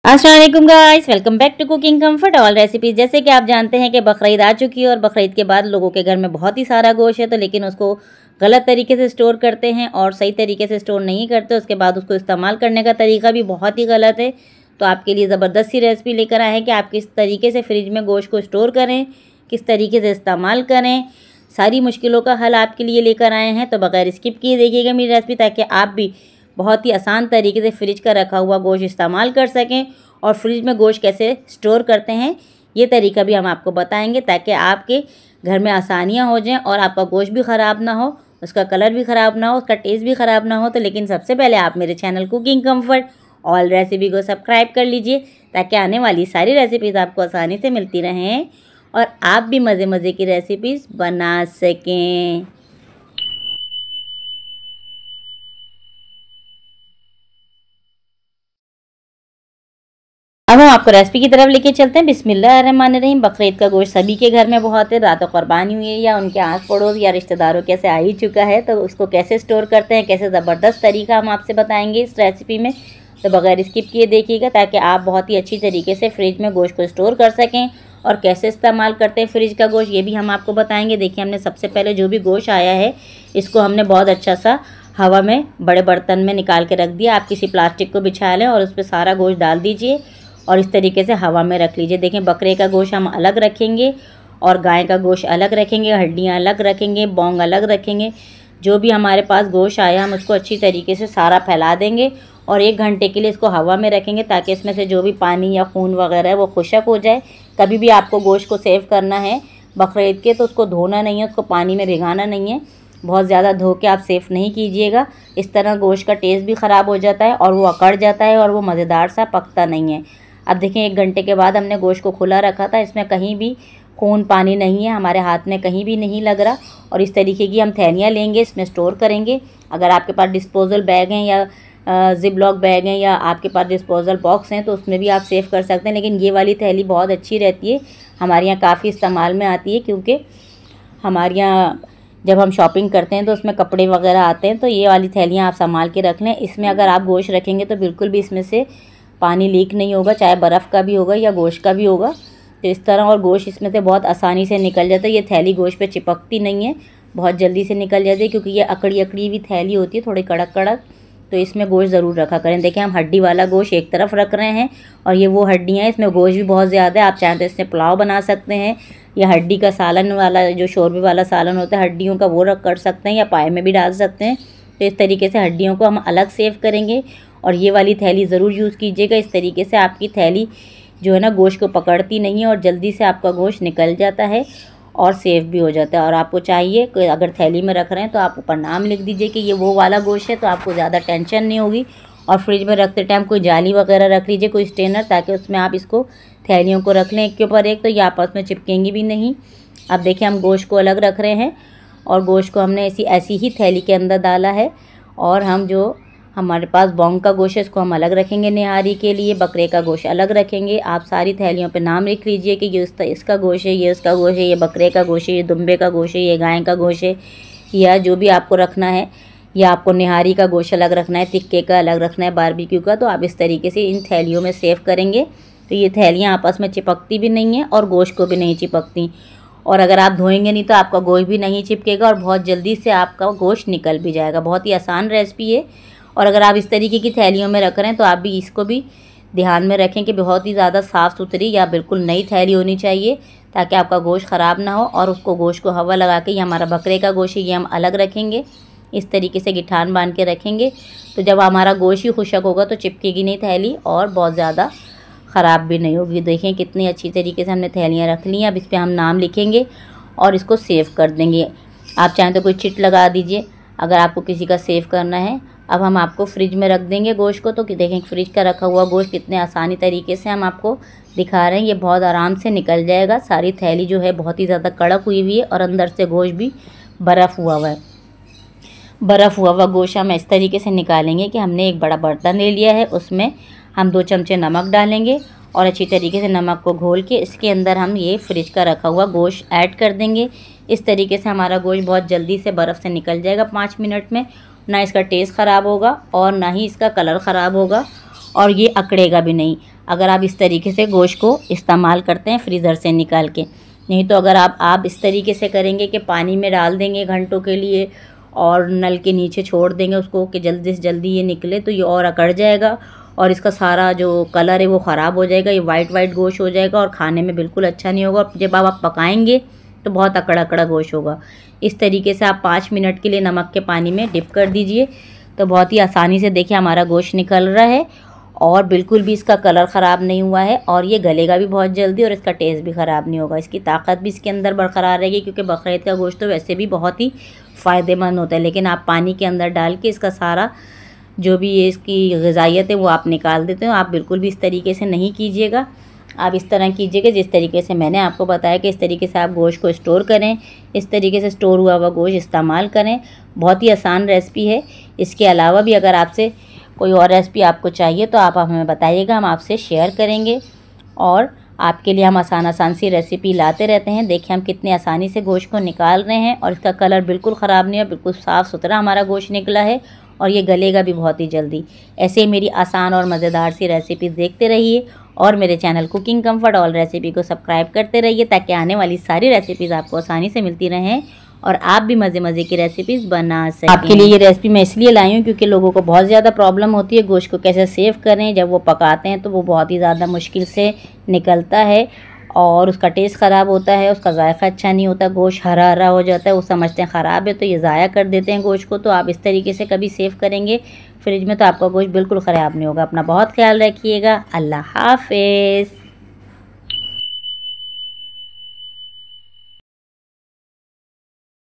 अस्सलाम वालेकुम guys, welcome back to cooking comfort all recipes. जैसे कि आप जानते हैं कि बकरीद आ चुकी है और बकरीद के बाद लोगों के घर में बहुत ही सारा गोश्त है, तो लेकिन उसको गलत तरीके से स्टोर करते हैं और सही तरीके से स्टोर नहीं करते। उसके बाद उसको इस्तेमाल करने का तरीका भी बहुत ही गलत है। तो आपके लिए ज़बरदस्त सी रेसिपी लेकर आए हैं कि आप किस तरीके से फ्रिज में गोश्त को स्टोर करें, किस तरीके से इस्तेमाल करें। सारी मुश्किलों का हल आपके लिए लेकर आए हैं, तो बगैर स्किप किए देखिएगा मेरी रेसिपी, ताकि आप भी बहुत ही आसान तरीके से फ्रिज का रखा हुआ गोश्त इस्तेमाल कर सकें। और फ्रिज में गोश्त कैसे स्टोर करते हैं ये तरीका भी हम आपको बताएंगे, ताकि आपके घर में आसानियां हो जाएं और आपका गोश्त भी ख़राब ना हो, उसका कलर भी ख़राब ना हो, उसका टेस्ट भी ख़राब ना हो। तो लेकिन सबसे पहले आप मेरे channel cooking comfort all recipe को सब्सक्राइब कर लीजिए, ताकि आने वाली सारी रेसिपीज़ आपको आसानी से मिलती रहें और आप भी मज़े मज़े की रेसिपीज़ बना सकें। अब हम आपको रेसिपी की तरफ लेके चलते हैं। बिस्मिल्लाहिर्रहमानिर्रहीम। बकरीद का गोश्त सभी के घर में बहुत है, रातों कुर्बानी हुई है या उनके आस पड़ोस या रिश्तेदारों के से आ ही चुका है, तो उसको कैसे स्टोर करते हैं, कैसे ज़बरदस्त तरीका हम आपसे बताएंगे इस रेसिपी में। तो बगैर स्किप किए देखिएगा, ताकि आप बहुत ही अच्छी तरीके से फ्रिज में गोश्त को स्टोर कर सकें। और कैसे इस्तेमाल करते हैं फ्रिज का गोश्त ये भी हम आपको बताएँगे। देखिए, हमने सबसे पहले जो भी गोश्त आया है इसको हमने बहुत अच्छा सा हवा में बड़े बर्तन में निकाल के रख दिया। आप किसी प्लास्टिक को बिछा लें और उस पर सारा गोश्त डाल दीजिए और इस तरीके से हवा में रख लीजिए। देखें, बकरे का गोश्त हम अलग रखेंगे और गाय का गोश्त अलग रखेंगे, हड्डियां अलग रखेंगे, बोंग अलग रखेंगे। जो भी हमारे पास गोश्त आया हम उसको अच्छी तरीके से सारा फैला देंगे और 1 घंटे के लिए इसको हवा में रखेंगे, ताकि इसमें से जो भी पानी या खून वगैरह है वो खुशक हो जाए। कभी भी आपको गोश्त को सेव करना है बकरीद के, तो उसको धोना नहीं है, उसको पानी में भिगाना नहीं है। बहुत ज़्यादा धो के आप सेफ़ नहीं कीजिएगा, इस तरह गोश्त का टेस्ट भी ख़राब हो जाता है और वो अकड़ जाता है और वो मज़ेदार सा पकता नहीं है। अब देखें, 1 घंटे के बाद हमने गोश्त को खुला रखा था, इसमें कहीं भी खून पानी नहीं है, हमारे हाथ में कहीं भी नहीं लग रहा। और इस तरीके की हम थैलियाँ लेंगे, इसमें स्टोर करेंगे। अगर आपके पास डिस्पोजल बैग हैं या जिप लॉक बैग हैं या आपके पास डिस्पोजल बॉक्स हैं, तो उसमें भी आप सेव कर सकते हैं। लेकिन ये वाली थैली बहुत अच्छी रहती है, हमारे यहाँ काफ़ी इस्तेमाल में आती है, क्योंकि हमारे यहाँ जब हम शॉपिंग करते हैं तो उसमें कपड़े वगैरह आते हैं। तो ये वाली थैलियाँ आप संभाल के रख लें। इसमें अगर आप गोश्त रखेंगे तो बिल्कुल भी इसमें से पानी लीक नहीं होगा, चाहे बर्फ़ का भी होगा या गोश्त का भी होगा। तो इस तरह, और गोश्त इसमें से बहुत आसानी से निकल जाता है। ये थैली गोश्त पे चिपकती नहीं है, बहुत जल्दी से निकल जाती है, क्योंकि ये अकड़ी अकड़ी हुई थैली होती है, थोड़ी कड़क कड़क। तो इसमें गोश्त ज़रूर रखा करें। देखिए, हम हड्डी वाला गोश्त एक तरफ रख रहे हैं और ये वो हड्डियाँ हैं, इसमें गोश्त भी बहुत ज़्यादा है। आप चाहें तो इससे पुलाव बना सकते हैं, या हड्डी का सालन वाला जो शोरबे वाला सालन होता है हड्डियों का, वो रख कर सकते हैं, या पाए में भी डाल सकते हैं। तो इस तरीके से हड्डियों को हम अलग सेव करेंगे और ये वाली थैली ज़रूर यूज़ कीजिएगा। इस तरीके से आपकी थैली जो है ना गोश्त को पकड़ती नहीं है और जल्दी से आपका गोश्त निकल जाता है और सेव भी हो जाता है। और आपको चाहिए कि अगर थैली में रख रहे हैं तो आप ऊपर नाम लिख दीजिए कि ये वो वाला गोश्त है, तो आपको ज़्यादा टेंशन नहीं होगी। और फ्रिज में रखते टाइम कोई जाली वगैरह रख लीजिए, कोई स्टेनर, ताकि उसमें आप इसको थैलियों को रख लें एक के ऊपर एक, तो ये आपस में चिपकेंगी भी नहीं। अब देखिए, हम गोश्त को अलग रख रहे हैं और गोश्त को हमने ऐसी ही थैली के अंदर डाला है। और हम जो हमारे पास बोंग का गोश्त है इसको हम अलग रखेंगे निहारी के लिए, बकरे का गोश्त अलग रखेंगे। आप सारी थैलियों पे नाम लिख लीजिए कि ये इसका गोश्त है, ये उसका गोश्त है, ये बकरे का गोश्त है, ये दुम्बे का गोश्त है, ये गाय का गोश्त है, या जो भी आपको रखना है। या आपको निहारी का गोश्त अलग रखना है, टिक्के का अलग रखना है, बारबेक्यू का, तो आप इस तरीके से इन थैलियों में सेव करेंगे। तो ये थैलियाँ आपस में चिपकती भी नहीं हैं और गोश्त को भी नहीं चिपकती। और अगर आप धोएंगे नहीं तो आपका गोश्त भी नहीं चिपकेगा और बहुत जल्दी से आपका गोश्त निकल भी जाएगा। बहुत ही आसान रेसिपी है। और अगर आप इस तरीके की थैलियों में रख रहे हैं तो आप भी इसको भी ध्यान में रखें कि बहुत ही ज़्यादा साफ़ सुथरी या बिल्कुल नई थैली होनी चाहिए, ताकि आपका गोश्त ख़राब ना हो। और उसको गोश्त को हवा लगा के, ये हमारा बकरे का गोश्त है, ये हम अलग रखेंगे, इस तरीके से गिठान बांध के रखेंगे। तो जब हमारा गोश्त ही खुशक होगा तो चिपकेगी नहीं थैली और बहुत ज़्यादा ख़राब भी नहीं होगी। देखें, कितनी अच्छी तरीके से हमने थैलियाँ रख ली हैं। अब इस पर हम नाम लिखेंगे और इसको सेव कर देंगे। आप चाहें तो कोई चिट लगा दीजिए अगर आपको किसी का सेव करना है। अब हम आपको फ्रिज में रख देंगे गोश्त को, तो देखें फ्रिज का रखा हुआ गोश्त कितने आसानी तरीके से हम आपको दिखा रहे हैं। ये बहुत आराम से निकल जाएगा। सारी थैली जो है बहुत ही ज़्यादा कड़क हुई हुई है और अंदर से गोश्त भी बर्फ़ हुआ हुआ है। बर्फ़ हुआ हुआ गोश्त हम इस तरीके से निकालेंगे कि हमने एक बड़ा बर्तन ले लिया है, उसमें हम 2 चमचे नमक डालेंगे और अच्छी तरीके से नमक को घोल के इसके अंदर हम ये फ्रिज का रखा हुआ गोश्त ऐड कर देंगे। इस तरीके से हमारा गोश्त बहुत जल्दी से बर्फ़ से निकल जाएगा 5 मिनट में। ना इसका टेस्ट ख़राब होगा और ना ही इसका कलर ख़राब होगा और ये अकड़ेगा भी नहीं अगर आप इस तरीके से गोश्त को इस्तेमाल करते हैं फ्रीज़र से निकाल के। नहीं तो अगर आप इस तरीके से करेंगे कि पानी में डाल देंगे घंटों के लिए और नल के नीचे छोड़ देंगे उसको कि जल्दी से जल्दी ये निकले, तो ये और अकड़ जाएगा और इसका सारा जो कलर है वो ख़राब हो जाएगा, ये वाइट गोश्त हो जाएगा और खाने में बिल्कुल अच्छा नहीं होगा। जब आप पकाएंगे तो बहुत अकड़ा गोश्त होगा। इस तरीके से आप 5 मिनट के लिए नमक के पानी में डिप कर दीजिए, तो बहुत ही आसानी से देखिए हमारा गोश्त निकल रहा है और बिल्कुल भी इसका कलर ख़राब नहीं हुआ है और ये गलेगा भी बहुत जल्दी और इसका टेस्ट भी ख़राब नहीं होगा। इसकी ताकत भी इसके अंदर बरकरार रहेगी, क्योंकि बकरीद का गोश्त तो वैसे भी बहुत ही फ़ायदेमंद होता है, लेकिन आप पानी के अंदर डाल के इसका सारा जो भी ये इसकी ग़िज़ाइयत है वो आप निकाल देते हो। आप बिल्कुल भी इस तरीके से नहीं कीजिएगा, आप इस तरह कीजिएगा जिस तरीके से मैंने आपको बताया कि इस तरीके से आप गोश्त को स्टोर करें, इस तरीके से स्टोर हुआ हुआ गोश्त इस्तेमाल करें। बहुत ही आसान रेसिपी है। इसके अलावा भी अगर आपसे कोई और रेसिपी आपको चाहिए तो आप हमें बताइएगा, हम आपसे शेयर करेंगे और आपके लिए हम आसान सी रेसिपी लाते रहते हैं। देखिए हम कितनी आसानी से गोश्त को निकाल रहे हैं और इसका कलर बिल्कुल ख़राब नहीं है, बिल्कुल साफ़ सुथरा हमारा गोश्त निकला है और ये गलेगा भी बहुत ही जल्दी। ऐसे ही मेरी आसान और मज़ेदार सी रेसिपीज़ देखते रहिए और मेरे channel cooking comfort all recipe को सब्सक्राइब करते रहिए, ताकि आने वाली सारी रेसिपीज़ आपको आसानी से मिलती रहें और आप भी मज़े की रेसिपीज़ बना सकें। आपके लिए ये रेसिपी मैं इसलिए लाई हूँ क्योंकि लोगों को बहुत ज़्यादा प्रॉब्लम होती है गोश्त को कैसे सेव करें। जब वो पकाते हैं तो वो बहुत ही ज़्यादा मुश्किल से निकलता है और उसका टेस्ट ख़राब होता है, उसका जायका अच्छा नहीं होता, गोश्त हरा हरा हो जाता है, वो समझते हैं ख़राब है तो ये ज़ाया कर देते हैं गोश्त को। तो आप इस तरीके से कभी सेव करेंगे फ्रिज में तो आपका गोश्त बिल्कुल ख़राब नहीं होगा। अपना बहुत ख्याल रखिएगा। अल्लाह हाफ़िज़।